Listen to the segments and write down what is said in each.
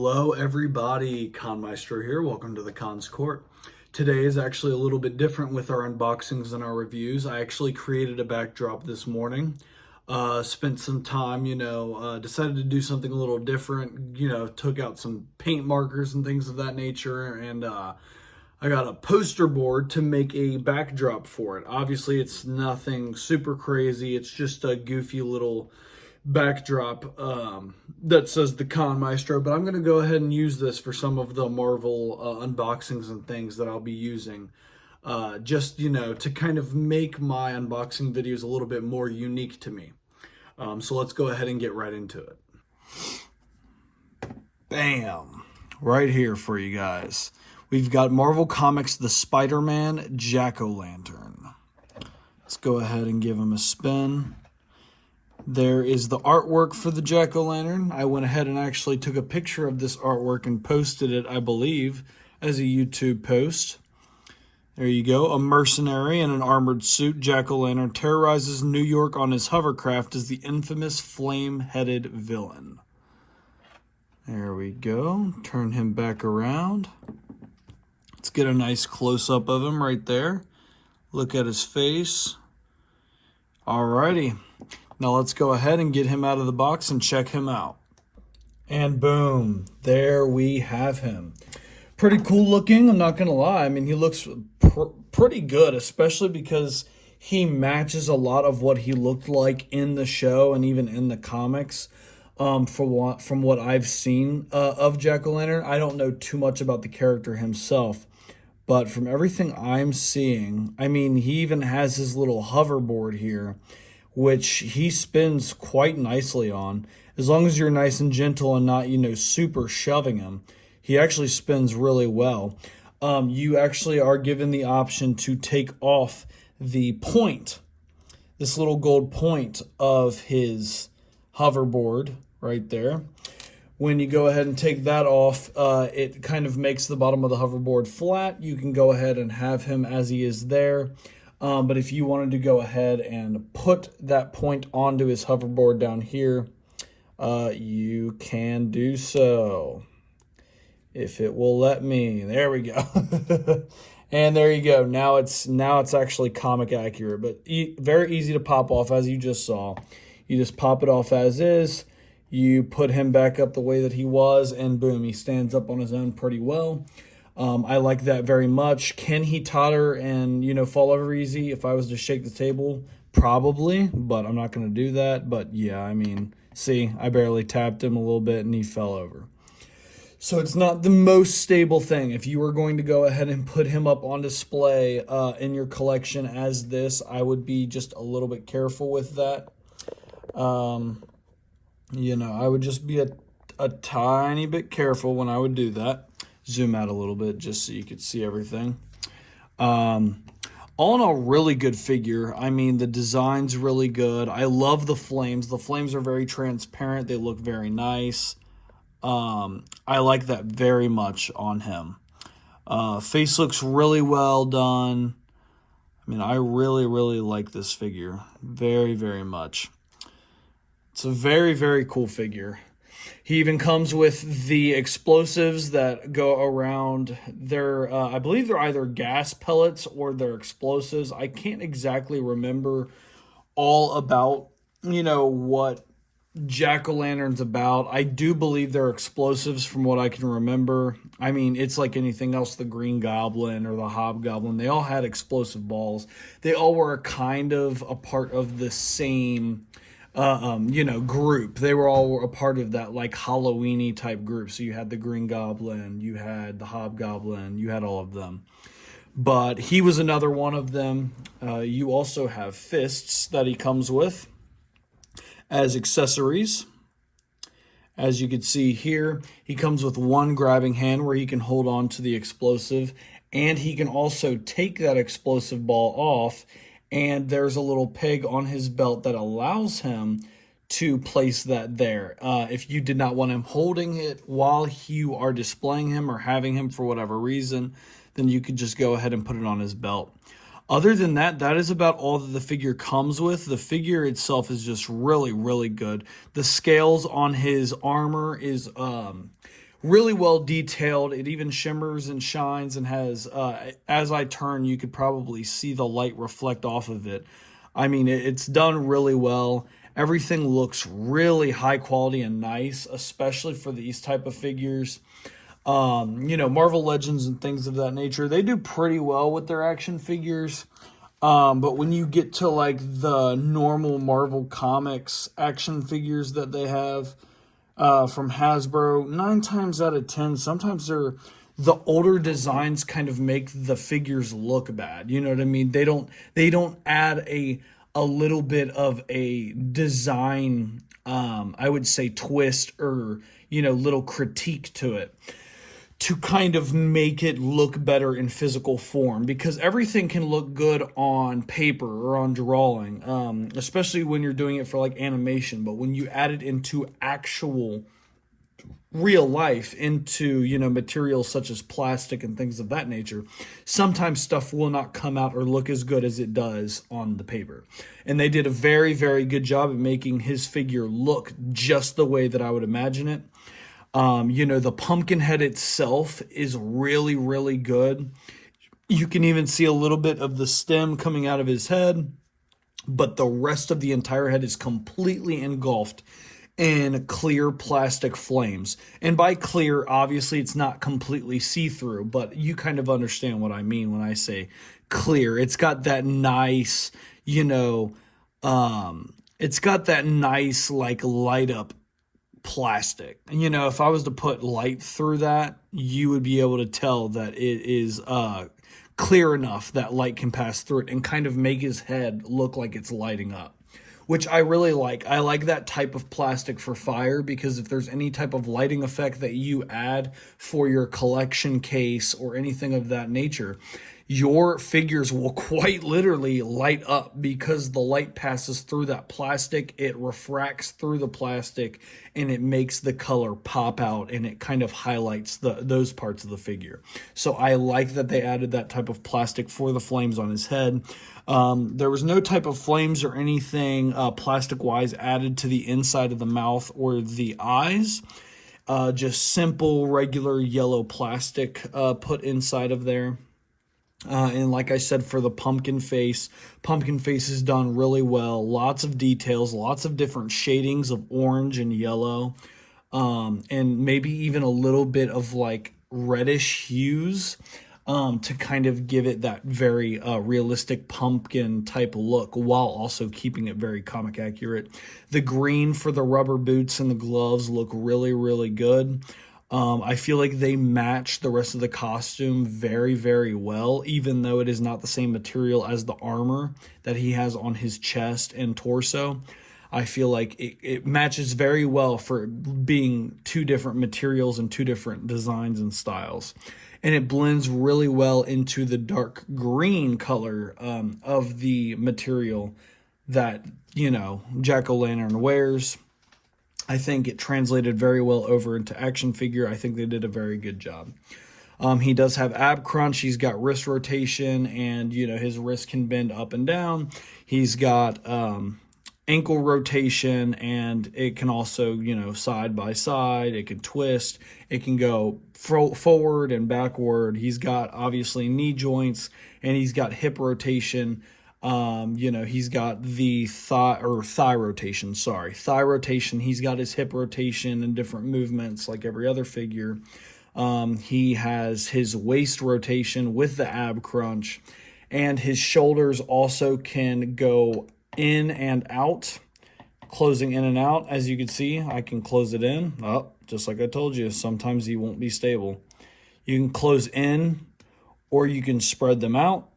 Hello everybody, Maestro here. Welcome to the Con's Court. Today is actually a little bit different with our unboxings and our reviews. I actually created a backdrop this morning. Spent some time, decided to do something a little different, took out some paint markers and things of that nature, and I got a poster board to make a backdrop for it. Obviously, it's nothing super crazy. It's just a goofy little backdrop that says the Con Maestro, but I'm going to go ahead and use this for some of the Marvel unboxings and things that I'll be using. Just, to kind of make my unboxing videos a little bit more unique to me. So let's go ahead and get right into it. Bam! Right here for you guys. We've got Marvel Comics, the Spider-Man Jack-O-Lantern. Let's go ahead and give him a spin. There is the artwork for the Jack-O-Lantern. I went ahead and actually took a picture of this artwork and posted it, I believe, as a YouTube post. There you go. A mercenary in an armored suit, Jack-O-Lantern terrorizes New York on his hovercraft as the infamous flame-headed villain. There we go. Turn him back around. Let's get a nice close-up of him right there. Look at his face. Alrighty. Now let's go ahead and get him out of the box and check him out. And boom, there we have him. Pretty cool looking, I'm not going to lie. I mean, he looks pretty good, especially because he matches a lot of what he looked like in the show and even in the comics. From what I've seen of Jack-O-Lantern, I don't know too much about the character himself. But from everything I'm seeing, I mean, he even has his little hoverboard here, which he spins quite nicely on. As long as you're nice and gentle and not, super shoving him, he actually spins really well. You actually are given the option to take off the point, this little gold point of his hoverboard right there. When you go ahead and take that off, it kind of makes the bottom of the hoverboard flat. You can go ahead and have him as he is there. But if you wanted to go ahead and put that point onto his hoverboard down here, you can do so. If it will let me. There we go. And there you go. Now it's actually comic accurate, but very easy to pop off, as you just saw. You just pop it off as is. You put him back up the way that he was, and boom, he stands up on his own pretty well. I like that very much. Can he totter and, fall over easy if I was to shake the table? Probably, but I'm not going to do that. But yeah, I mean, see, I barely tapped him a little bit and he fell over. So it's not the most stable thing. If you were going to go ahead and put him up on display in your collection as this, I would be just a little bit careful with that. I would just be a tiny bit careful when I would do that. Zoom out a little bit just so you could see everything. All in all, really good figure. I mean, the design's really good. I love the flames. The flames are very transparent. They look very nice. I like that very much on him. Face looks really well done. I mean, I really, really like this figure. Very, very much. It's a very, very cool figure. He even comes with the explosives that go around. I believe they're either gas pellets or they're explosives. I can't exactly remember all about, what Jack-O-Lantern's about. I do believe they're explosives from what I can remember. I mean, it's like anything else, the Green Goblin or the Hobgoblin. They all had explosive balls. They all were kind of a part of the same group. They were all a part of that like Halloween-y type group. So you had the Green Goblin, you had the Hobgoblin, you had all of them. But he was another one of them. You also have fists that he comes with as accessories. As you can see here, he comes with one grabbing hand where he can hold on to the explosive, and he can also take that explosive ball off. And there's a little peg on his belt that allows him to place that there. If you did not want him holding it while you are displaying him or having him for whatever reason, then you could just go ahead and put it on his belt. Other than that, that is about all that the figure comes with. The figure itself is just really, really good. The scales on his armor is really well detailed. It even shimmers and shines and has, as I turn, you could probably see the light reflect off of it. I mean, it's done really well. Everything looks really high quality and nice, especially for these type of figures. Marvel Legends and things of that nature, they do pretty well with their action figures. But when you get to like the normal Marvel Comics action figures that they have, from Hasbro, 9 times out of 10, sometimes the older designs kind of make the figures look bad. You know what I mean? They don't add a little bit of a design, I would say, twist or little critique to it, to kind of make it look better in physical form, because everything can look good on paper or on drawing, especially when you're doing it for like animation. But when you add it into actual real life, into materials such as plastic and things of that nature, sometimes stuff will not come out or look as good as it does on the paper. And they did a very, very good job of making his figure look just the way that I would imagine it. The pumpkin head itself is really, really good. You can even see a little bit of the stem coming out of his head, but the rest of the entire head is completely engulfed in clear plastic flames. And by clear, obviously it's not completely see-through, but you kind of understand what I mean when I say clear. It's got that nice, it's got that nice like light up plastic. If I was to put light through that, you would be able to tell that it is clear enough that light can pass through it and kind of make his head look like it's lighting up, which I really like. I like that type of plastic for fire, because if there's any type of lighting effect that you add for your collection case or anything of that nature, your figures will quite literally light up, because the light passes through that plastic, it refracts through the plastic, and it makes the color pop out, and it kind of highlights those parts of the figure. So I like that they added that type of plastic for the flames on his head. There was no type of flames or anything plastic-wise added to the inside of the mouth or the eyes. Just simple, regular yellow plastic put inside of there. And like I said, for the pumpkin face is done really well. Lots of details, lots of different shadings of orange and yellow, and maybe even a little bit of like reddish hues, to kind of give it that very realistic pumpkin type look, while also keeping it very comic accurate. The green for the rubber boots and the gloves look really, really good. I feel like they match the rest of the costume very, very well, even though it is not the same material as the armor that he has on his chest and torso. I feel like it matches very well for being two different materials and two different designs and styles. And it blends really well into the dark green color of the material that, Jack-o'-lantern wears. I think it translated very well over into action figure. I think they did a very good job. He does have ab crunch. He's got wrist rotation, and his wrist can bend up and down. He's got ankle rotation, and it can also side by side. It can twist. It can go forward and backward. He's got obviously knee joints, and he's got hip rotation. He's got the thigh rotation. Thigh rotation. He's got his hip rotation and different movements like every other figure. He has his waist rotation with the ab crunch, and his shoulders also can go in and out, closing in and out. As you can see, I can close it in. Oh, just like I told you, sometimes he won't be stable. You can close in, or you can spread them out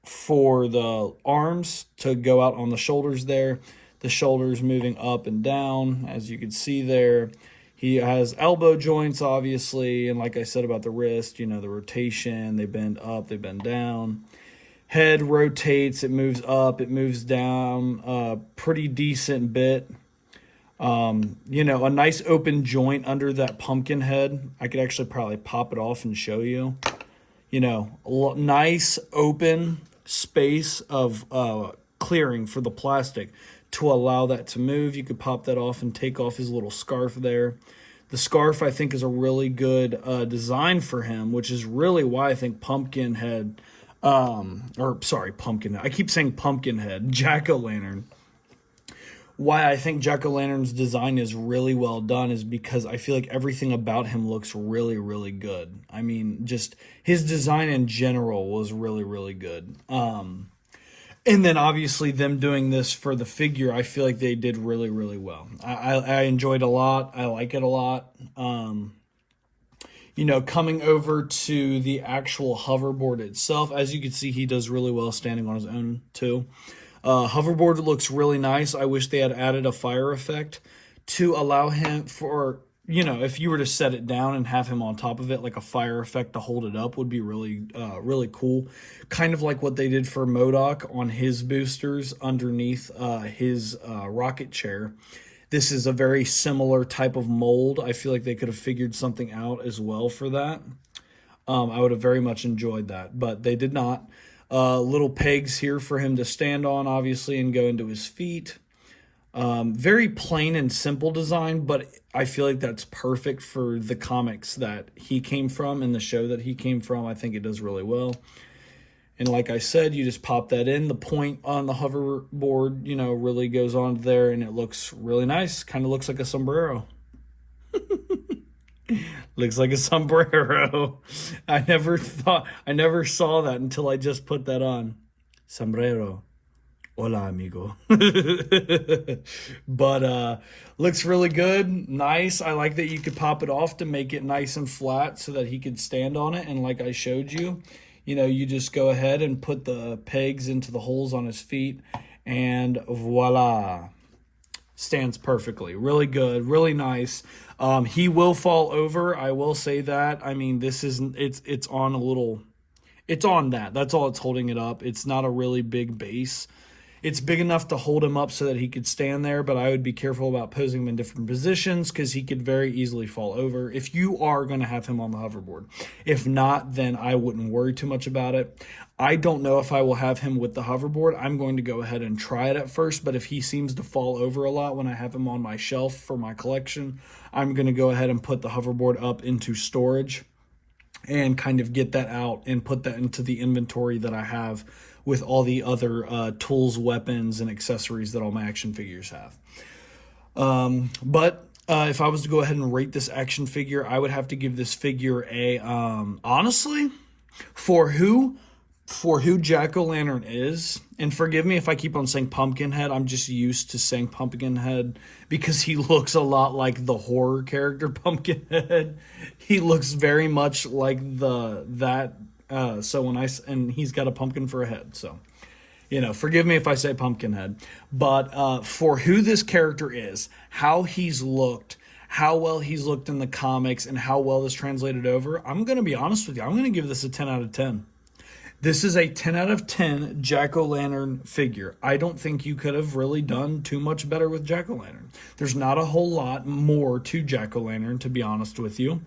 for the arms to go out on the shoulders there. The shoulders moving up and down, as you can see there. He has elbow joints, obviously, and like I said about the wrist, the rotation, they bend up, they bend down. Head rotates, it moves up, it moves down, a pretty decent bit. A nice open joint under that pumpkin head. I could actually probably pop it off and show you. Nice open space of clearing for the plastic to allow that to move. You could pop that off and take off his little scarf there. The scarf, I think, is a really good design for him, which is really why I think Pumpkinhead, or sorry, Pumpkinhead. I keep saying Pumpkinhead, Jack-o'-lantern. Why I think Jack-o'-lantern's design is really well done is because I feel like everything about him looks really, really good. I mean, just his design in general was really, really good. And then obviously them doing this for the figure, I feel like they did really, really well. I enjoyed a lot. I like it a lot. Coming over to the actual hoverboard itself, as you can see, he does really well standing on his own too. Hoverboard looks really nice. I wish they had added a fire effect to allow him for, if you were to set it down and have him on top of it, like a fire effect to hold it up would be really, really cool. Kind of like what they did for MODOK on his boosters underneath his rocket chair. This is a very similar type of mold. I feel like they could have figured something out as well for that. I would have very much enjoyed that, but they did not. Little pegs here for him to stand on, obviously, and go into his feet. Very plain and simple design, but I feel like that's perfect for the comics that he came from and the show that he came from. I think it does really well. And like I said, you just pop that in. The point on the hoverboard, really goes on there, and it looks really nice. Kind of looks like a sombrero. Looks like a sombrero. I never saw that until I just put that on. Sombrero. Hola, amigo. But looks really good. Nice. I like that you could pop it off to make it nice and flat so that he could stand on it. And like I showed you, you just go ahead and put the pegs into the holes on his feet, and voila. Stands perfectly. Really good. Really nice. He will fall over. I will say that. I mean, this isn't, it's on a little, it's on that. That's all it's holding it up. It's not a really big base. It's big enough to hold him up so that he could stand there, but I would be careful about posing him in different positions because he could very easily fall over if you are going to have him on the hoverboard. If not, then I wouldn't worry too much about it. I don't know if I will have him with the hoverboard. I'm going to go ahead and try it at first, but if he seems to fall over a lot when I have him on my shelf for my collection, I'm going to go ahead and put the hoverboard up into storage and kind of get that out and put that into the inventory that I have with all the other tools, weapons, and accessories that all my action figures have. But if I was to go ahead and rate this action figure, I would have to give this figure a, honestly, for who Jack-o'-lantern is, and forgive me if I keep on saying Pumpkinhead, I'm just used to saying Pumpkinhead because he looks a lot like the horror character Pumpkinhead. He looks very much like and he's got a pumpkin for a head, so forgive me if I say Pumpkinhead, but for who this character is, how he's looked, how well he's looked in the comics, and how well this translated over, I'm going to be honest with you, I'm going to give this a 10 out of 10. This is a 10 out of 10 Jack-o'-lantern figure. I don't think you could have really done too much better with Jack-o'-lantern. There's not a whole lot more to Jack-o'-lantern, to be honest with you.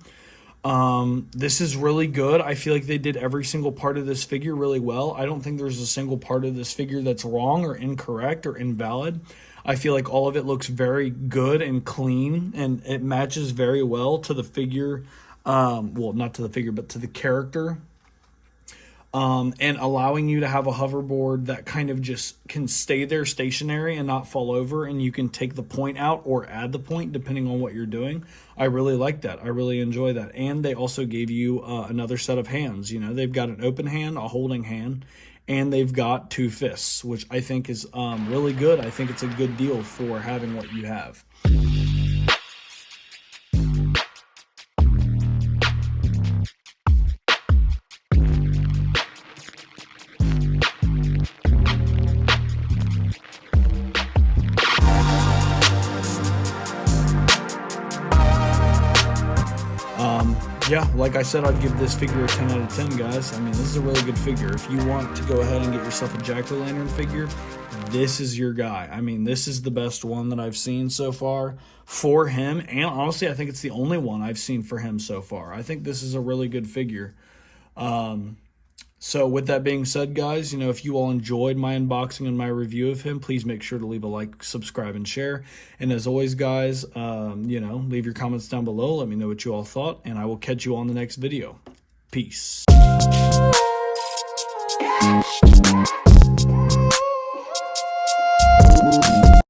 This is really good. I feel like they did every single part of this figure really well. I don't think there's a single part of this figure that's wrong or incorrect or invalid. I feel like all of it looks very good and clean, and it matches very well to the figure. Well, not to the figure, but to the character. And allowing you to have a hoverboard that kind of just can stay there stationary and not fall over, and you can take the point out or add the point depending on what you're doing. I really like that. I really enjoy that. And they also gave you another set of hands. They've got an open hand, a holding hand, and they've got two fists, which I think is really good. I think it's a good deal for having what you have. Yeah, like I said, I'd give this figure a 10 out of 10, guys. I mean, this is a really good figure. If you want to go ahead and get yourself a Jack-o'-lantern figure, this is your guy. I mean, this is the best one that I've seen so far for him. And honestly, I think it's the only one I've seen for him so far. I think this is a really good figure. So with that being said, guys, if you all enjoyed my unboxing and my review of him, please make sure to leave a like, subscribe, and share. And as always, guys, leave your comments down below. Let me know what you all thought, and I will catch you on the next video. Peace.